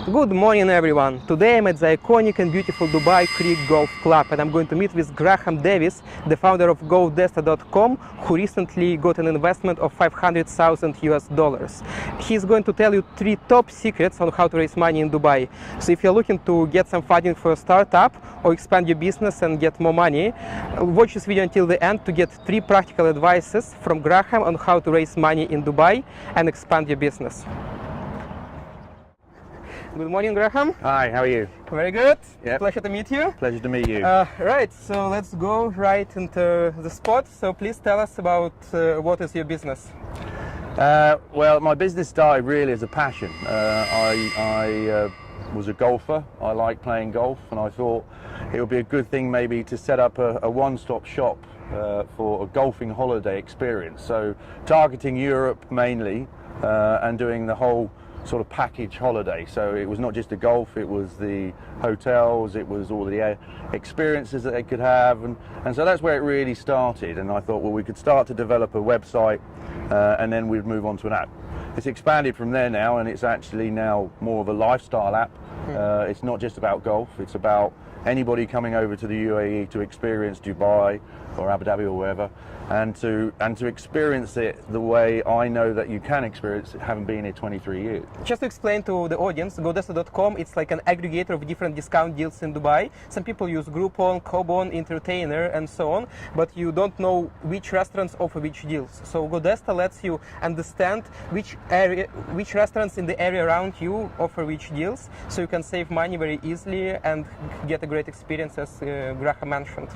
Good morning everyone. Today I'm at the iconic and beautiful Dubai Creek Golf Club and I'm going to meet with Graham Davis, the founder of GoldEscom, who recently got an investment of $500,000. He's going to tell you 3 top secrets on how to raise money in Dubai. So if you're looking to get some funding for a startup or expand your business and get more money, watch this video until the end to get 3 practical advices from Graham on how to raise money in Dubai and expand your business. Good morning, Graham. Hi, how are you? Very good. Yep. Pleasure to meet you. Pleasure to meet you. Right, so let's go right into the spot. So please tell us about what is your business? Well, my business started really as a passion. I was a golfer. I like playing golf, and I thought it would be a good thing maybe to set up a one-stop shop for a golfing holiday experience. So targeting Europe mainly and doing the whole sort of package holiday. So it was not just the golf, it was the hotels, it was all the experiences that they could have, and so that's where it really started. And I thought, well, we could start to develop a website and then we'd move on to an app. It's expanded from there now, and it's actually now more of a lifestyle app. It's not just about golf, it's about anybody coming over to the UAE to experience Dubai or Abu Dhabi or wherever, and to experience it the way I know that you can experience it, having been here 23 years. Just to explain to the audience, GoldEscom, it's like an aggregator of different discount deals in Dubai. Some people use Groupon, Cobon, Entertainer, and so on, but you don't know which restaurants offer which deals. So GoldEscom lets you understand which restaurants in the area around you offer which deals, so you can save money very easily and get a great experience, as Graham mentioned.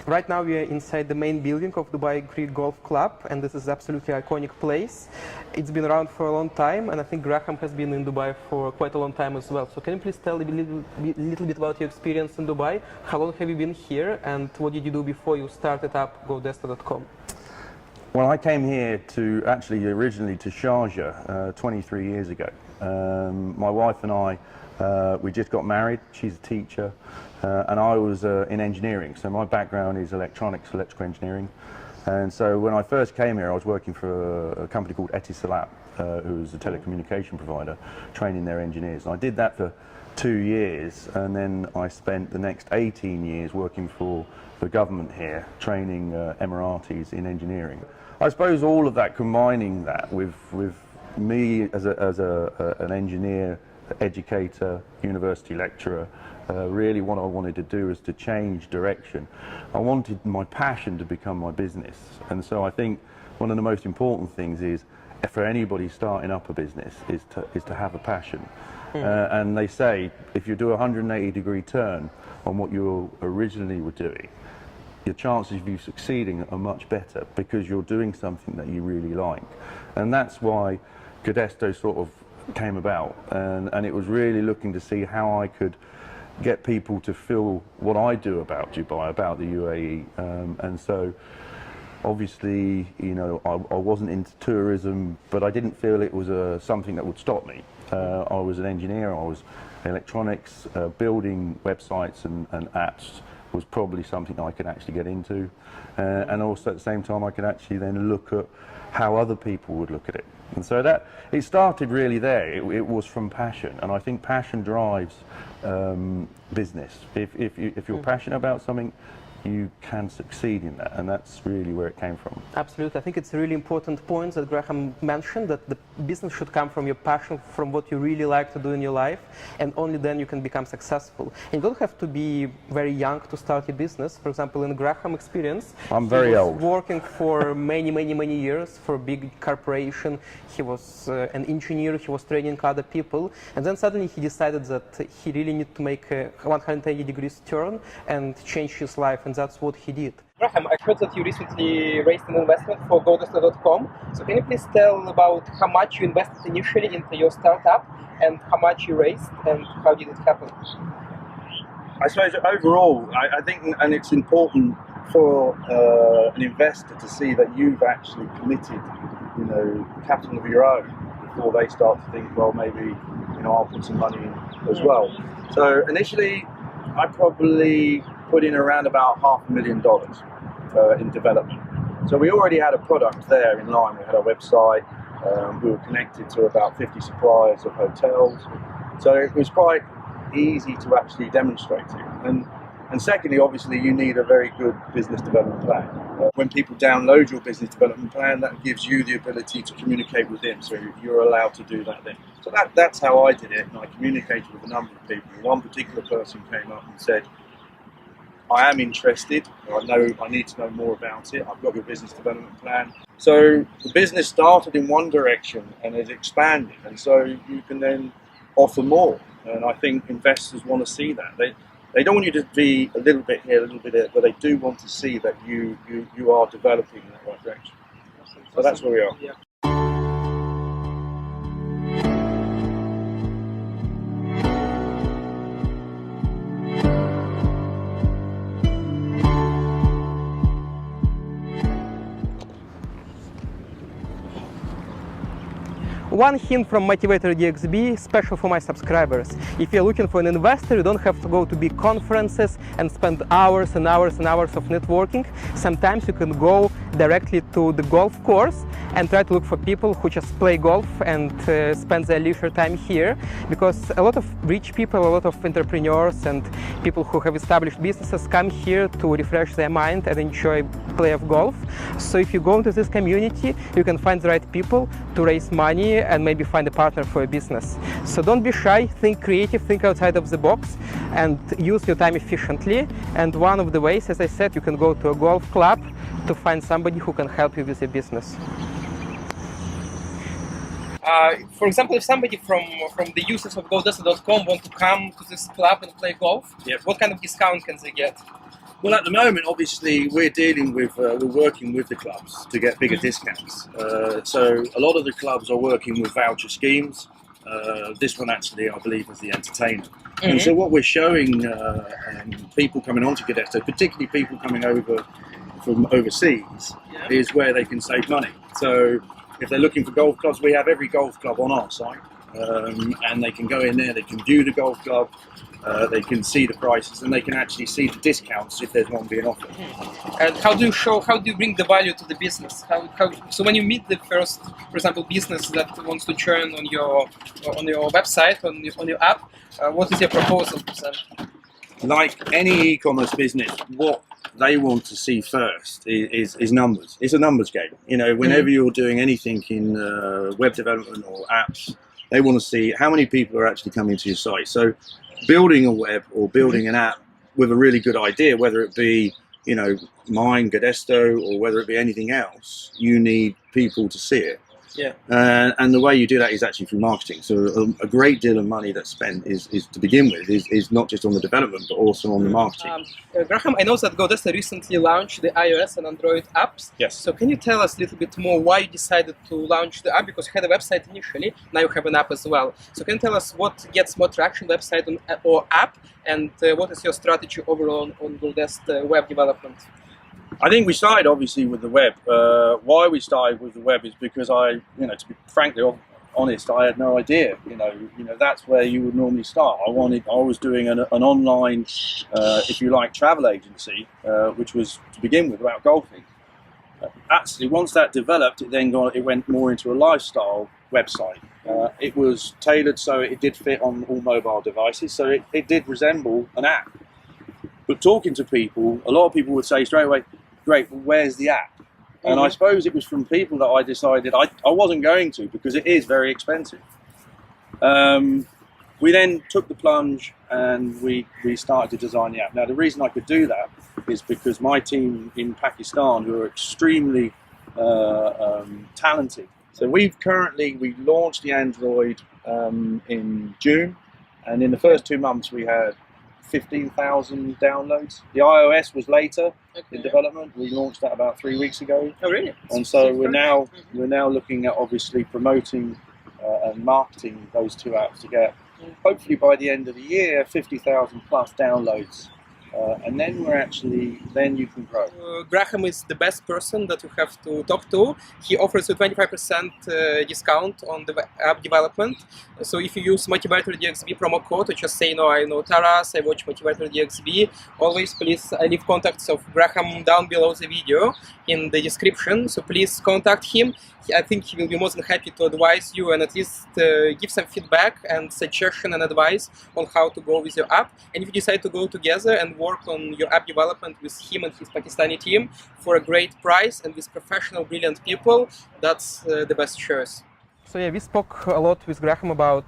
Right now we are inside the main building of Dubai Creek Golf Club, and this is absolutely iconic place. It's been around for a long time, and I think Graham has been in Dubai for quite a long time as well. So can you please tell a little bit about your experience in Dubai? How long have you been here, and what did you do before you started up GoldEscom? Well, I came here to originally to Sharjah 23 years ago. My wife and I, we just got married. She's a teacher, and I was in engineering. So my background is electronics, electrical engineering. And so when I first came here, I was working for a company called Etisalat, who was a telecommunication provider, training their engineers. And I did that for 2 years, and then I spent the next 18 years working for the government here, training Emiratis in engineering. I suppose all of that, combining that with me as an engineer, educator, university lecturer, really what I wanted to do is to change direction. I wanted my passion to become my business, and so I think one of the most important things is for anybody starting up a business is to have a passion. And they say if you do a 180-degree turn on what you originally were doing, your chances of you succeeding are much better because you're doing something that you really like. And that's why GoldEscom sort of came about, and it was really looking to see how I could get people to feel what I do about Dubai, about the UAE. And so obviously, you know, I wasn't into tourism, but I didn't feel it was something that would stop me. I was an engineer, I was electronics, building websites and apps was probably something I could actually get into, and also at the same time I could actually then look at how other people would look at it. And so that it started really there. It was from passion, and I think passion drives business. If you're passionate about something, you can succeed in that, and that's really where it came from. Absolutely. I think it's a really important point that Graham mentioned, that the business should come from your passion, from what you really like to do in your life, and only then you can become successful. And you don't have to be very young to start your business. For example, in Graham's experience, I'm very old. Working for many years for a big corporation. He was an engineer, he was training other people, and then suddenly he decided that he really needed to make a 180 degrees turn and change his life, and that's what he did. Graham, I heard that you recently raised an investment for GoldEscom. So can you please tell about how much you invested initially into your startup and how much you raised and how did it happen? I suppose overall, I think, and it's important for an investor to see that you've actually committed, you know, capital of your own before they start to think, well, maybe, you know, I'll put some money in as well. So initially, I probably put in around about $500,000 in development. So we already had a product there in line. We had our website. We were connected to about 50 suppliers of hotels. So it was quite easy to actually demonstrate it. And secondly, obviously, you need a very good business development plan. When people download your business development plan, that gives you the ability to communicate with them. So you're allowed to do that then. So that's how I did it. And I communicated with a number of people. One particular person came up and said, I am interested. I need to know more about it. I've got your business development plan. So the business started in one direction and has expanded. And so you can then offer more. And I think investors want to see that. They don't want you to be a little bit here, a little bit there, but they do want to see that you are developing in that right direction. So that's where we are. Yeah. One hint from Motivator DXB, special for my subscribers. If you're looking for an investor, you don't have to go to big conferences and spend hours and hours and hours of networking. Sometimes you can go directly to the golf course and try to look for people who just play golf and spend their leisure time here, because a lot of rich people, a lot of entrepreneurs and people who have established businesses come here to refresh their mind and enjoy play of golf. So if you go into this community, you can find the right people to raise money and maybe find a partner for a business. So don't be shy, think creative, think outside of the box and use your time efficiently. And one of the ways, as I said, you can go to a golf club to find somebody who can help you with your business. For example, if somebody from the users of GoldEscom want to come to this club and play golf, what kind of discount can they get? Well, at the moment, obviously, we're working with the clubs to get bigger discounts. So a lot of the clubs are working with voucher schemes. This one actually, I believe, is the entertainer. Mm-hmm. And so what we're showing people coming onto GoldEscom, particularly people coming over from overseas, is where they can save money. So if they're looking for golf clubs, we have every golf club on our site, and they can go in there, they can view the golf club, they can see the prices, and they can actually see the discounts if there's one being offered. And how do you bring the value to the business? So when you meet the first, for example, business that wants to join on your website, on your app, what is your proposal to them? Like any e-commerce business, what they want to see first is numbers. It's a numbers game. You know, whenever you're doing anything in web development or apps, they want to see how many people are actually coming to your site. So building a web or building an app with a really good idea, whether it be, you know, mine, GoldEscom, or whether it be anything else, you need people to see it. Yeah. And the way you do that is actually through marketing. So a great deal of money that's spent is to begin with is not just on the development but also on the marketing. Graham, I know that GoldEscom recently launched the iOS and Android apps. Yes. So can you tell us a little bit more why you decided to launch the app? Because you had a website initially, now you have an app as well. So can you tell us what gets more traction, website or app, and what is your strategy overall on GoldEscom web development? I think we started obviously with the web. Why we started with the web is because to be frankly honest, I had no idea. You know, that's where you would normally start. I was doing an online, if you like, travel agency, which was to begin with about golfing. Actually, once that developed, it went more into a lifestyle website. It was tailored so it did fit on all mobile devices, so it did resemble an app. But talking to people, a lot of people would say straight away, great, well, where's the app? And I suppose it was from people that I decided I wasn't going to, because it is very expensive. We then took the plunge and we started to design the app. Now, the reason I could do that is because my team in Pakistan, who are extremely talented. So we launched the Android in June, and in the first 2 months we had 15,000 downloads. The iOS was later in development. We launched that about 3 weeks ago. Oh, really? And so we're now looking at obviously promoting and marketing those two apps to get, hopefully by the end of the year, 50,000 plus downloads and then then you can grow. Graham is the best person that you have to talk to. He offers you 25% discount on the app development. So if you use Motivator DXB promo code, or just say, no, I know Taras, I watch Motivator DXB, always please leave contacts of Graham down below the video in the description. So please contact him. I think he will be more than happy to advise you and at least give some feedback and suggestion and advice on how to go with your app. And if you decide to go together and work on your app development with him and his Pakistani team for a great price and with professional, brilliant people, that's the best choice. So yeah, we spoke a lot with Graham about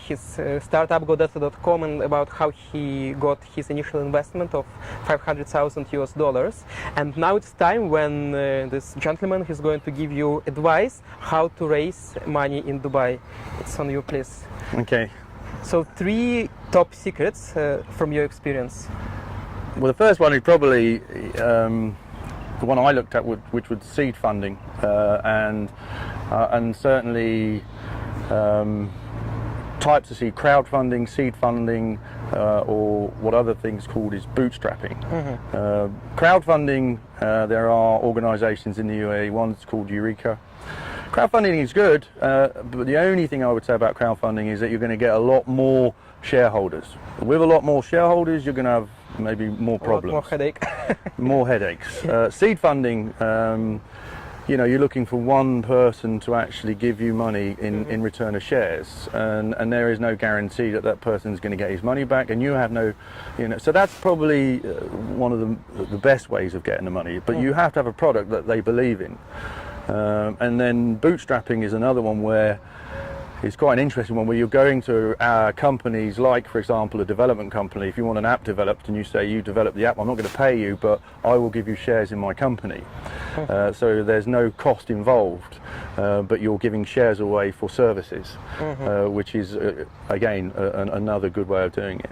his startup GoldEscom and about how he got his initial investment of $500,000. And now it's time when this gentleman is going to give you advice how to raise money in Dubai. It's on you, please. Okay. So 3 top secrets from your experience. Well, the first one is probably the one I looked at, which was seed funding, and certainly types of seed, crowdfunding, seed funding, or what other things called is bootstrapping. Crowdfunding, there are organisations in the UAE, one's called Eureka. Crowdfunding is good, but the only thing I would say about crowdfunding is that you're going to get a lot more shareholders. With a lot more shareholders, you're going to have maybe more problems. More headache. More headaches. Seed funding, you know, you're looking for one person to actually give you money in return of shares, and there is no guarantee that that person's going to get his money back, and you have no, you know, so that's probably one of the best ways of getting the money, but you have to have a product that they believe in. And then bootstrapping is another one where it's quite an interesting one, where you're going to companies like, for example, a development company. If you want an app developed and you say, you develop the app, I'm not going to pay you, but I will give you shares in my company. So there's no cost involved, but you're giving shares away for services, which is, again, another good way of doing it.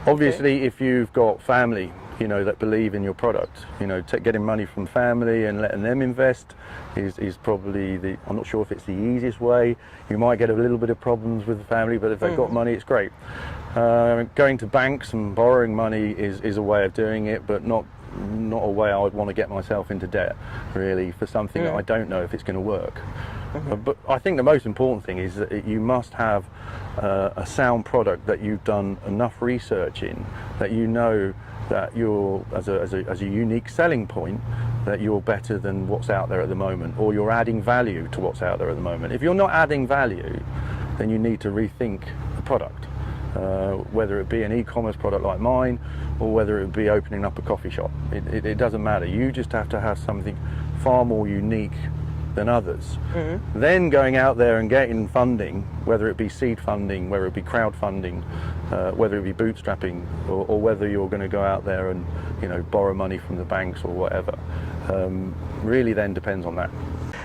Obviously, if you've got family, you know, that believe in your product, you know, getting money from family and letting them invest is probably I'm not sure if it's the easiest way. You might get a little bit of problems with the family, but if they've got money, it's great. Going to banks and borrowing money is a way of doing it, but not a way I would want to get myself into debt, really, for something that I don't know if it's going to work. But I think the most important thing is that you must have a sound product that you've done enough research in, that you know that you're, as a unique selling point, that you're better than what's out there at the moment, or you're adding value to what's out there at the moment. If you're not adding value, then you need to rethink the product, whether it be an e-commerce product like mine, or whether it be opening up a coffee shop. It doesn't matter. You just have to have something far more unique than others. Then going out there and getting funding, whether it be seed funding, whether it be crowdfunding, whether it be bootstrapping, or whether you're going to go out there and, you know, borrow money from the banks or whatever, really then depends on that.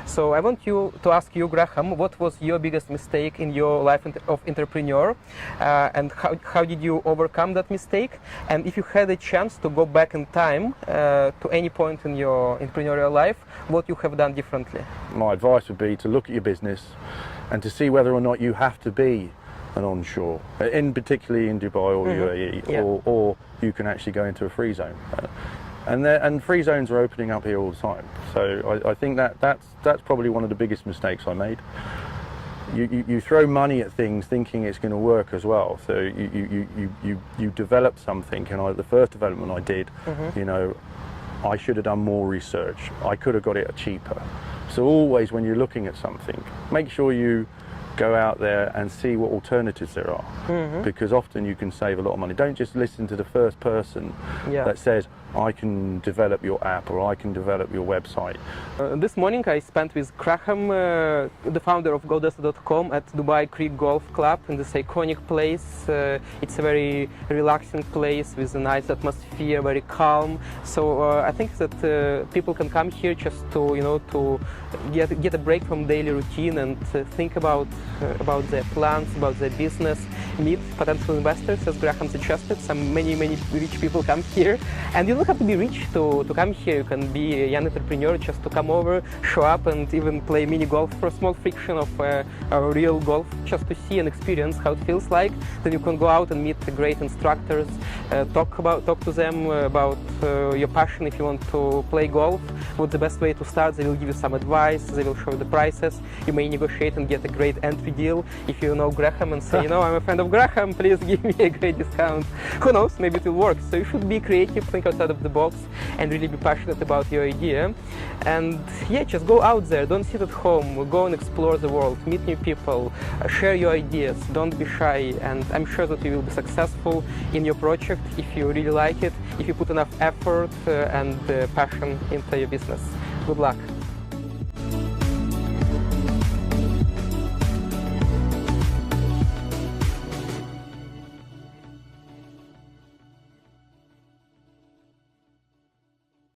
So I want to ask you, Graham, what was your biggest mistake in your life of entrepreneur, and how did you overcome that mistake? And if you had a chance to go back in time to any point in your entrepreneurial life, what you have done differently? My advice would be to look at your business and to see whether or not you have to be an onshore, particularly in Dubai or UAE, or you can actually go into a free zone. And free zones are opening up here all the time. So I think that's probably one of the biggest mistakes I made. You throw money at things thinking it's going to work as well. So you develop something, and the first development I did, you know, I should have done more research. I could have got it cheaper. So always when you're looking at something, make sure you go out there and see what alternatives there are, because often you can save a lot of money. Don't just listen to the first person that says, I can develop your app or I can develop your website. This morning I spent with Graham, the founder of GoldEscom, at Dubai Creek Golf Club in this iconic place. It's a very relaxing place with a nice atmosphere, very calm. So I think that people can come here just to, you know, to get a break from daily routine and think about about their plans, about their business, meet potential investors, as Graham suggested. Many rich people come here, and you don't have to be rich to come here. You can be a young entrepreneur, just to come over, show up, and even play mini golf for a small fraction of a real golf, just to see and experience how it feels like. Then you can go out and meet the great instructors, talk to them about your passion. If you want to play golf, what's the best way to start? They will give you some advice. They will show you the prices. You may negotiate and get a great entry deal if you know Graham and say, I'm a friend of Graham, please give me a great discount. Who knows, maybe it will work. So you should be creative, think outside of the box, and really be passionate about your idea. And yeah, just go out there, don't sit at home, go and explore the world, meet new people, share your ideas, don't be shy, and I'm sure that you will be successful in your project if you really like it, if you put enough effort and passion into your business. Good luck.